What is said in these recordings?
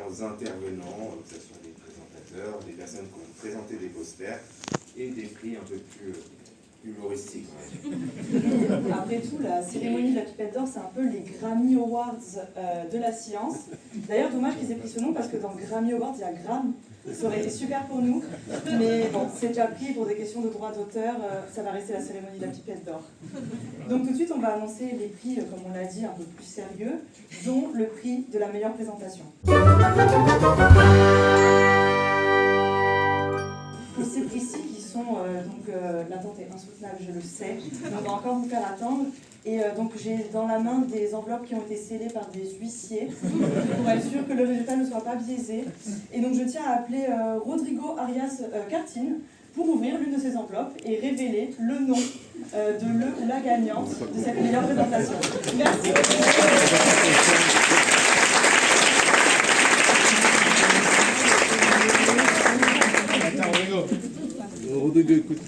différents intervenants, que ce soit des présentateurs, des personnes qui ont présenté des posters, et des prix un peu plus humoristiques. Après tout, la cérémonie de la Pipette d'Or, c'est un peu les Grammy Awards de la science. D'ailleurs, dommage qu'ils aient pris ce nom, parce que dans Grammy Awards, il y a Gram. Ça aurait été super pour nous. Mais bon, c'est déjà pris pour des questions de droit d'auteur. Ça va rester la cérémonie de la Pipette d'Or. Donc tout de suite, on va annoncer les prix, comme on l'a dit, un peu plus sérieux, dont le prix de la meilleure présentation. Pour ces prix-ci, qui sont, l'attente est insoutenable, je le sais, on va encore vous faire attendre. Et donc j'ai dans la main des enveloppes qui ont été scellées par des huissiers, pour être sûr que le résultat ne soit pas biaisé. Et donc je tiens à appeler Rodrigo Arias Cartine pour ouvrir l'une de ces enveloppes et révéler le nom de le ou la gagnante de cette meilleure présentation. Merci. Rodrigo, écoute.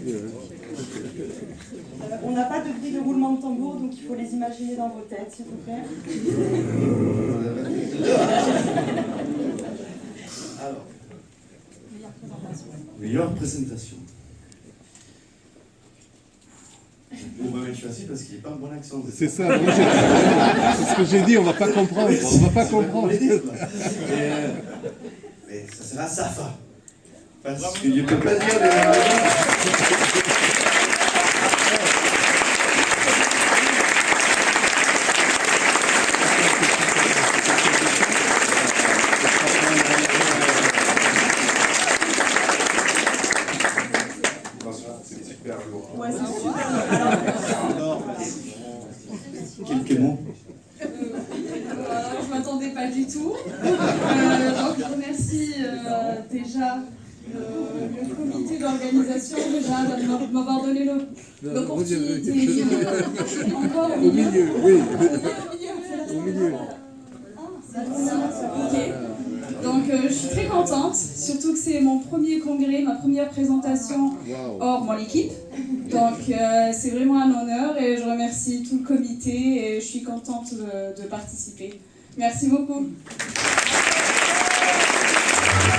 On n'a pas de prix de roulement de tambour, donc il faut les imaginer dans vos têtes, s'il vous plaît. Alors, meilleure présentation. On va mettre facile parce qu'il n'est pas un bon accent. C'est ça, c'est ce que j'ai dit, on va pas comprendre. On va pas comprendre. Mais ça sera Safa. Parce qu'il ne peut pas dire des C'est super lourd. Ouais, c'est super. Alors, quelques mots. Je m'attendais pas du tout. Donc je remercie déjà le comité d'organisation déjà de m'avoir donné l'opportunité encore Au milieu, oui. Au milieu. Ok. Donc je suis très contente, surtout que c'est mon premier congrès, ma première présentation hors mon équipe. Donc c'est vraiment un honneur et je remercie tout le comité et je suis contente de participer. Merci beaucoup.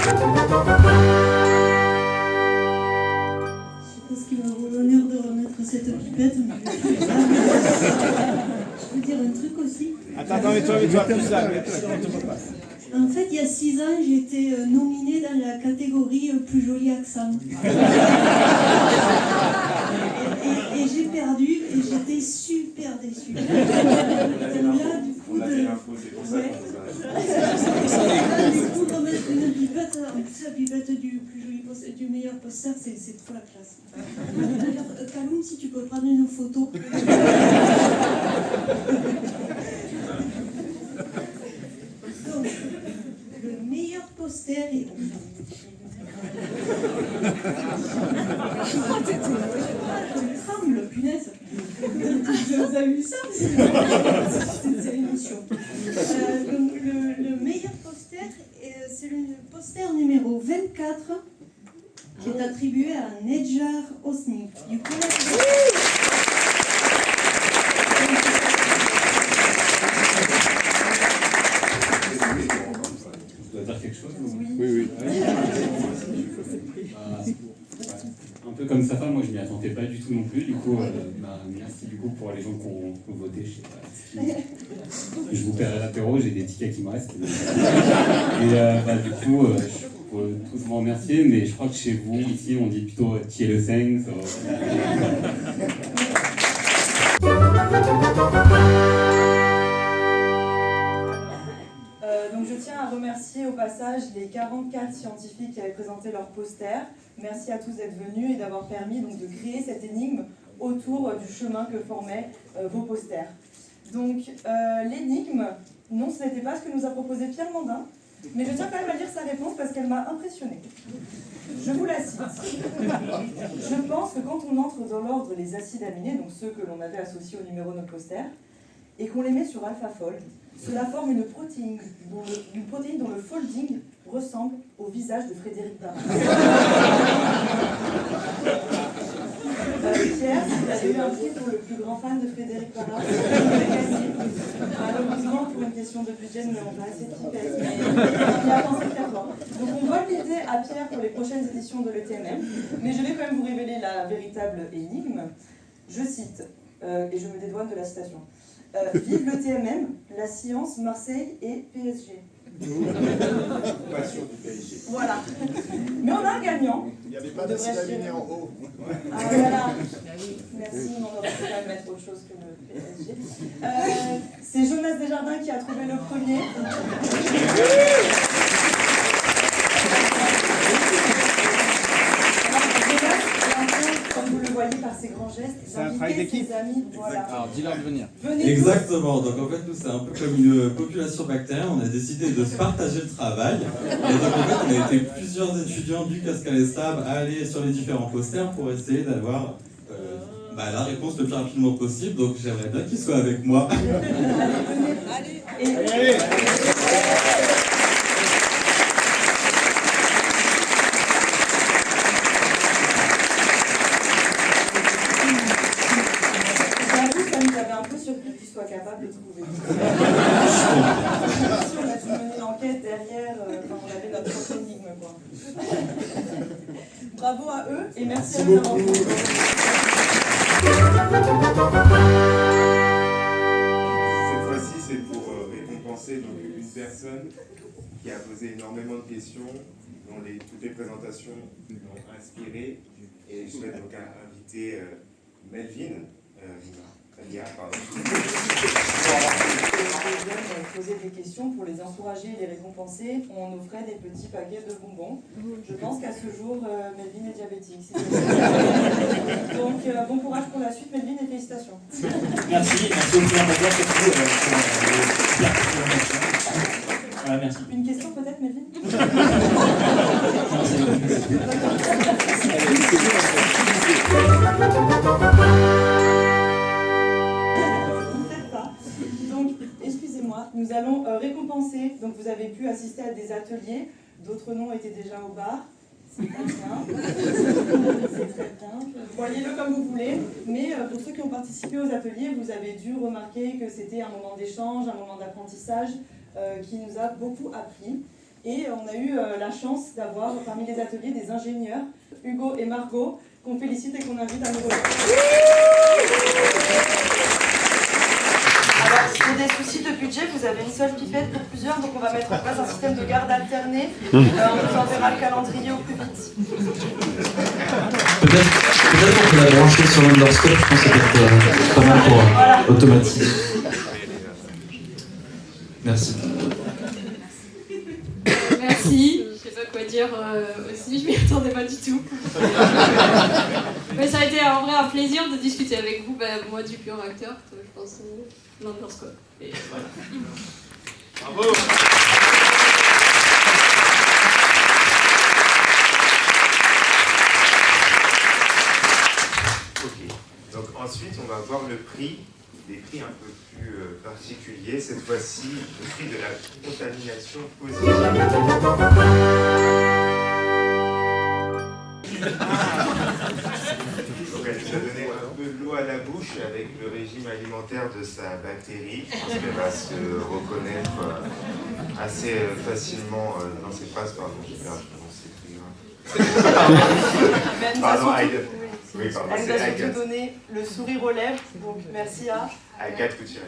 Je sais pas ce qui m'a vaut l'honneur de remettre cette pipette, mais je peux dire un truc aussi. Attends, mais toi, tout ça. En fait, il y a 6 ans, j'ai été nominée dans la catégorie plus joli accent. Et j'ai perdu et j'étais super déçue. Là, du coup, On a fait l'info, c'est pour ça qu'on nous a... du coup, remettre une pipette, en plus la pipette du plus joli poster, du meilleur poster, c'est trop la classe. D'ailleurs, Kaloum, si tu peux prendre une photo. Donc, le meilleur poster est... Je tremble, punaise. Vous avez vu ça? C'est l'émotion. Le meilleur poster, c'est le poster numéro 24 qui est attribué à Nedjar Osni du collège. Je dois dire quelque chose? Oui. Un peu comme Safa, moi je m'y attendais pas du tout non plus. Du coup, merci du coup pour les gens qui ont voté. Je vous paierai l'apéro, j'ai des tickets qui me restent. Et du coup, je peux tous vous remercier, mais je crois que chez vous, ici, on dit plutôt qui est le 5. Donc je tiens à remercier au passage les 44 scientifiques qui avaient présenté leur poster. Merci à tous d'être venus et d'avoir permis donc, de créer cette énigme autour du chemin que formaient vos posters. Donc l'énigme, non, ce n'était pas ce que nous a proposé Pierre Mandin, mais je tiens quand même à lire sa réponse parce qu'elle m'a impressionnée. Je vous la cite. Je pense que quand on entre dans l'ordre des acides aminés, donc ceux que l'on avait associés au numéro de notre poster, et qu'on les met sur AlphaFold, cela forme une protéine dont le folding ressemble au visage de Frédéric Barin. Pierre, vous avez eu un prix pour le plus grand fan de Frédéric Barras. Malheureusement, pour une question de budget, nous n'avons pas assez de pipettes, mais il a pensé très fort. Donc on va l'aider à Pierre pour les prochaines éditions de l'ETMM, mais je vais quand même vous révéler la véritable énigme. Je cite, et je me dédouane de la citation. Vive le TMM, la science, Marseille et PSG. Pas sûr du PSG. Voilà. Mais on a un gagnant. Il n'y avait pas de Sylvanie en haut. Ah voilà. Merci, mais on aurait pu quand même mettre autre chose que le PSG. C'est Jonas Desjardins qui a trouvé le premier. Comme vous le voyez par ses grands gestes, C'est un travail d'équipe. ses amis, voilà. Alors, dis-leur de venir. Venez Exactement, donc en fait nous c'est un peu comme une population bactérienne, on a décidé de se partager le travail et donc en fait on a été plusieurs étudiants du Cascalestab à aller sur les différents posters pour essayer d'avoir la réponse le plus rapidement possible, donc j'aimerais bien qu'ils soient avec moi. Allez. J'avoue, ça nous avait un peu surpris qu'il soit capable de trouver. Si on a dû mener l'enquête derrière, on avait notre propre énigme, quoi. Bravo à eux et merci à eux d'avoir fait. Cette fois-ci, c'est pour récompenser donc, une personne qui a posé énormément de questions, dont toutes les présentations l'ont inspiré. Et je souhaite donc inviter Melvin. Pardon. Poser des questions pour les encourager et les récompenser. On offrait des petits paquets de bonbons. Je pense qu'à ce jour, Melvin est diabétique. Donc, bon courage pour la suite, Melvin, et félicitations. Merci au présentateur surtout voilà, merci. Une question peut-être, Melvin? Peut-être pas. Donc, excusez-moi, nous allons récompenser. Donc, vous avez pu assister à des ateliers. D'autres noms étaient déjà au bar. C'est très bien. C'est très bien. Voyez-le comme vous voulez. Mais pour ceux qui ont participé aux ateliers, vous avez dû remarquer que c'était un moment d'échange, un moment d'apprentissage qui nous a beaucoup appris. Et on a eu la chance d'avoir parmi les ateliers des ingénieurs, Hugo et Margot, qu'on félicite et qu'on invite à nous rejoindre. Alors, pour des soucis de budget, vous avez une seule pipette pour plusieurs, donc on va mettre en place un système de garde alterné. On vous enverra le calendrier au plus vite. Peut-être qu'on peut la brancher sur l'underscope, je pense que ça peut être pas mal pour automatiser. Merci. Merci, je sais pas quoi dire aussi, je m'y attendais pas du tout. Mais ça a été en vrai un plaisir de discuter avec vous, moi du pur acteur, je pense l'underscope. Et voilà. Bravo. Ok, donc ensuite on va voir le prix, des prix un peu plus particuliers, cette fois-ci le prix de la contamination positive. Donc elle nous a donné un peu l'eau à la bouche avec le régime alimentaire de sa bactérie. Je pense qu'elle va se reconnaître assez facilement dans ses phrases. Pardon, j'ai perdu mon c'est pardon, Aïda. Oui, pardon, elle nous a surtout donné le sourire aux lèvres, donc merci à Agathe Couturier.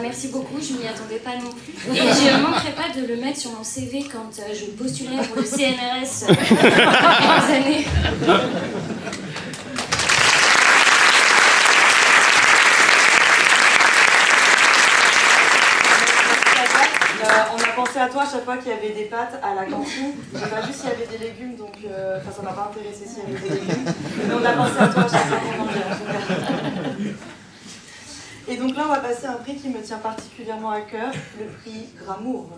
Merci beaucoup, je m'y attendais pas non plus. Et je ne manquerai pas de le mettre sur mon CV quand je postulerai pour le CNRS dans quelques années. On a pensé à toi à chaque fois qu'il y avait des pâtes à la cantine. J'ai pas vu s'il y avait des légumes, donc ça m'a pas intéressé s'il y avait des légumes. Mais on a pensé à toi à chaque fois qu'on mangeait, en tout cas. Et donc là, on va passer à un prix qui me tient particulièrement à cœur, le prix Gramour.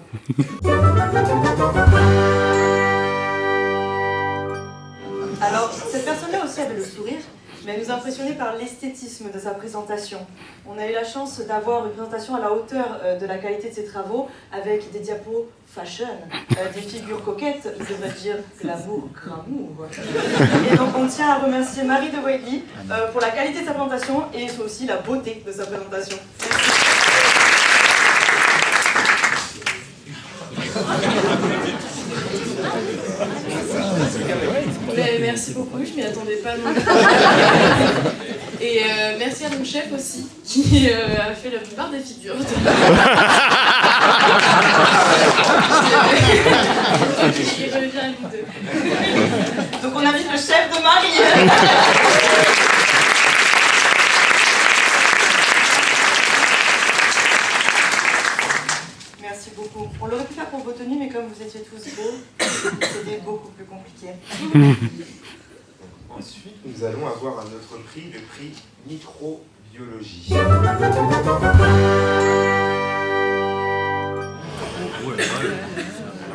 Alors, cette personne-là aussi avait le sourire, mais elle nous a impressionnés par l'esthétisme de sa présentation. On a eu la chance d'avoir une présentation à la hauteur de la qualité de ses travaux, avec des diapos fashion, des figures coquettes, je devrais dire glamour, gramour. Et donc on tient à remercier Marie de Wiley pour la qualité de sa présentation et aussi la beauté de sa présentation. Merci beaucoup, je m'y attendais pas non plus. Et merci à mon chef aussi, qui a fait la plupart des figures. Qui revient à nous deux. Donc on invite le chef de Marie. Merci beaucoup. On l'aurait pu faire pour vos tenues, mais comme vous étiez tous beaux, c'était beaucoup plus compliqué. Ensuite, nous allons avoir un autre prix, le prix microbiologie. Alors,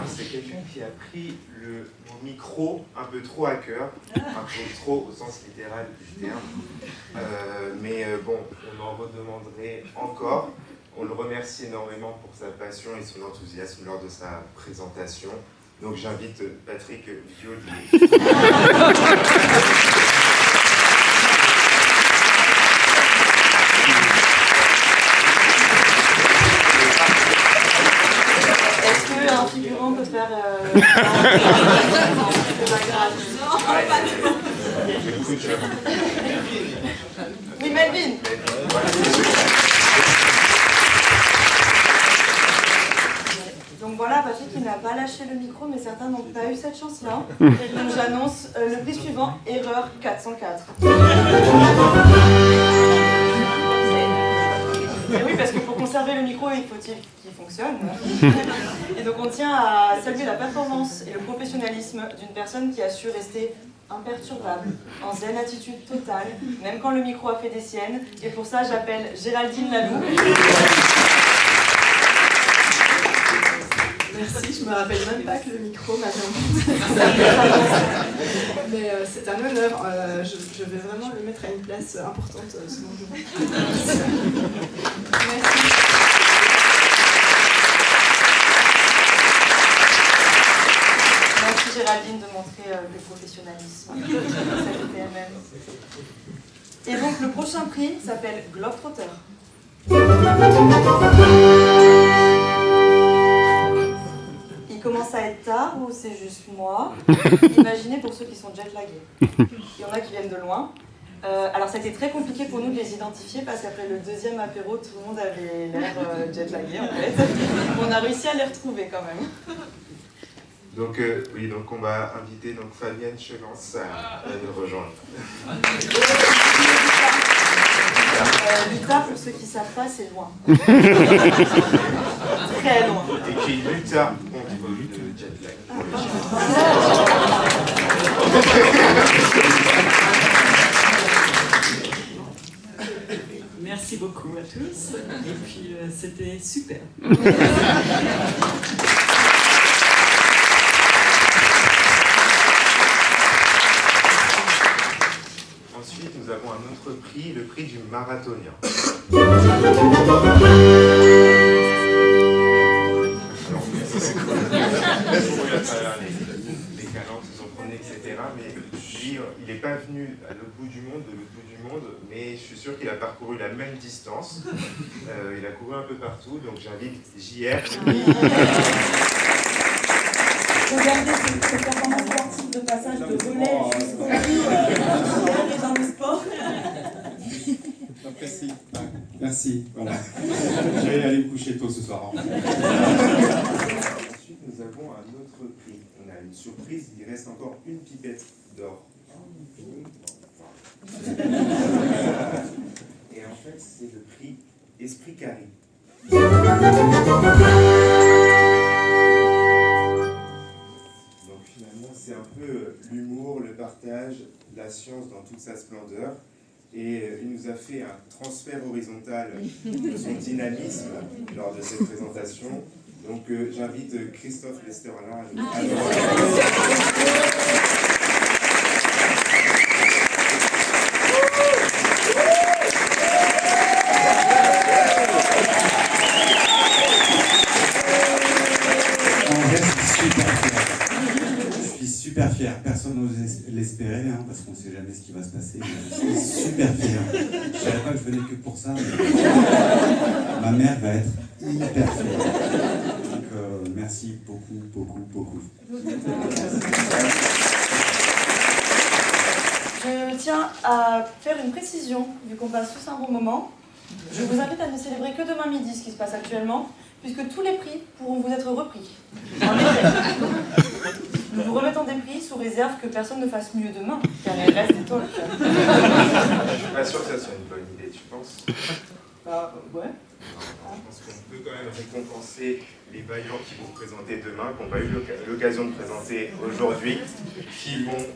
c'est quelqu'un qui a pris le mot micro un peu trop à cœur, un peu trop au sens littéral du terme. Mais bon, on en redemanderait encore. On le remercie énormément pour sa passion et son enthousiasme lors de sa présentation. Donc j'invite Patrick Violier. Est-ce qu'un figurant peut faire... Oui, Melvin. Donc voilà, Patrick il n'a pas lâché le micro, mais certains n'ont pas eu cette chance-là. Et donc j'annonce le prix suivant, Erreur 404. Et oui, parce que pour conserver le micro, il faut-il qu'il fonctionne. Et donc on tient à saluer la performance et le professionnalisme d'une personne qui a su rester imperturbable, en zen attitude totale, même quand le micro a fait des siennes. Et pour ça, j'appelle Géraldine Laloux. Merci, je me rappelle même pas que le micro m'avait mais c'est un honneur, je vais vraiment le mettre à une place importante selon moi. Merci. Merci Géraldine de montrer le professionnalisme de cette PMM. Et donc le prochain prix s'appelle Globetrotter. Il commence à être tard ou c'est juste moi? Imaginez pour ceux qui sont jet-lagués. Il y en a qui viennent de loin. Alors ça a été très compliqué pour nous de les identifier parce qu'après le deuxième apéro, tout le monde avait l'air jet-lagué en fait. On a réussi à les retrouver quand même. Donc oui, donc on va inviter donc Fabienne Chelance à nous rejoindre. L'Utah, pour ceux qui ne savent pas, c'est loin. Très loin. Écrit l'Utah contre le jet lag. Merci beaucoup à tous. Et puis c'était super. Ensuite, nous avons un autre prix, le prix du marathonien. Alors, c'est cool. À travers les calendes, ils ont promené, etc. Mais lui, il n'est pas venu à l'autre bout du monde, de l'autre bout du monde, mais je suis sûr qu'il a parcouru la même distance. Il a couru un peu partout, donc j'invite JR. Regardez cette performance sportive de passage de volet jusqu'au bout et dans le sport. J'apprécie. Merci. Voilà. Je vais aller me coucher tôt ce soir. Ensuite, nous avons un autre prix. On a une surprise, il reste encore une pipette d'or. Et en fait, c'est le prix Esprit Carré. C'est un peu l'humour, le partage, la science dans toute sa splendeur. Et il nous a fait un transfert horizontal de son dynamisme lors de cette présentation. Donc j'invite Christophe Lester-Alain à nous personne n'ose l'espérer, hein, parce qu'on ne sait jamais ce qui va se passer. Je suis super fier. Je ne savais pas que je venais que pour ça, mais ma mère va être hyper fière. Donc merci beaucoup, beaucoup, beaucoup. Je tiens à faire une précision, vu qu'on passe tous un bon moment. Je vous invite à ne célébrer que demain midi ce qui se passe actuellement, puisque tous les prix pourront vous être repris. En effet, nous vous remettons des prix sous réserve que personne ne fasse mieux demain, car il reste des talks. Je suis pas sûr que ça soit une bonne idée, tu penses? Bah, ouais. Je pense qu'on peut quand même récompenser les vaillants qui vont présenter demain, qu'on n'a pas eu l'occasion de présenter aujourd'hui, qui vont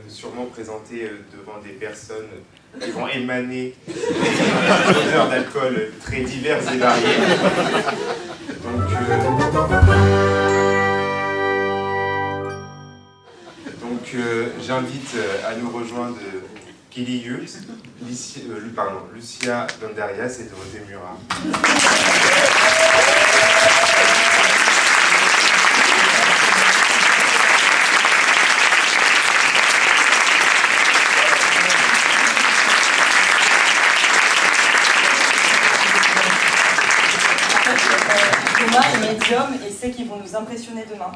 sûrement présenter devant des personnes qui vont émaner des odeurs d'alcool très diverses et variées. Donc j'invite à nous rejoindre Kelly Hughes, Lucia Dondarias et Dorothée Murat. Thomas est médium et sait qu'ils vont nous impressionner demain.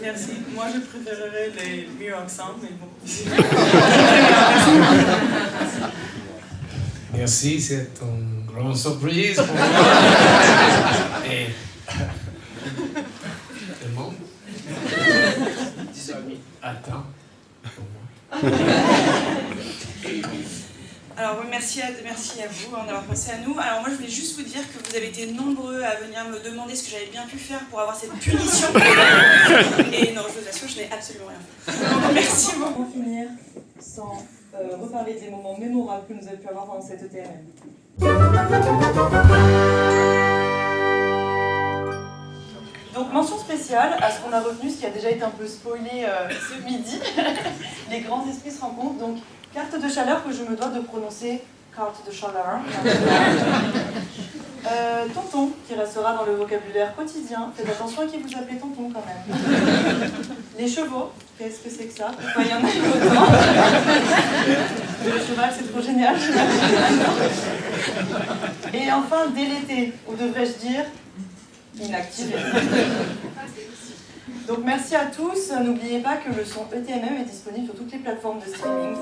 Merci. Moi, je préférerais les mieux ensemble, mais bon. Merci, c'est une grande surprise pour moi. Et le monde attend pour moi. Alors oui, merci à vous d'avoir pensé à nous. Alors moi je voulais juste vous dire que vous avez été nombreux à venir me demander ce que j'avais bien pu faire pour avoir cette punition. Et non, je vous assure, je n'ai absolument rien fait. Donc merci beaucoup. On va finir sans reparler des moments mémorables que nous avons pu avoir pendant cette ETMM. Donc mention spéciale à ce qu'on a retenu, ce qui a déjà été un peu spoilé ce midi. Les grands esprits se rencontrent. Donc carte de chaleur que je me dois de prononcer carte de chaleur. Tonton, qui restera dans le vocabulaire quotidien. Faites attention à qui vous appelez tonton quand même. Les chevaux, qu'est-ce que c'est que ça? Pourquoi il y en a autant? Le cheval, c'est trop génial. Et enfin, délété, ou devrais-je dire inactivé. Donc merci à tous. N'oubliez pas que le son ETMM est disponible sur toutes les plateformes de streaming.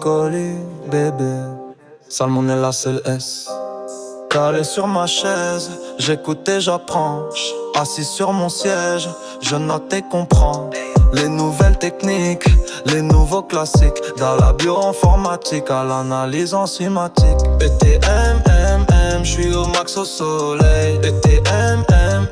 Colis, bébé, salmonella c'est le S. Calé sur ma chaise, j'écoute et j'apprends. Assis sur mon siège, je note et comprends. Les nouvelles techniques, les nouveaux classiques. Dans la bioinformatique, à l'analyse enzymatique. ETMM, j'suis au max au soleil. ETMM,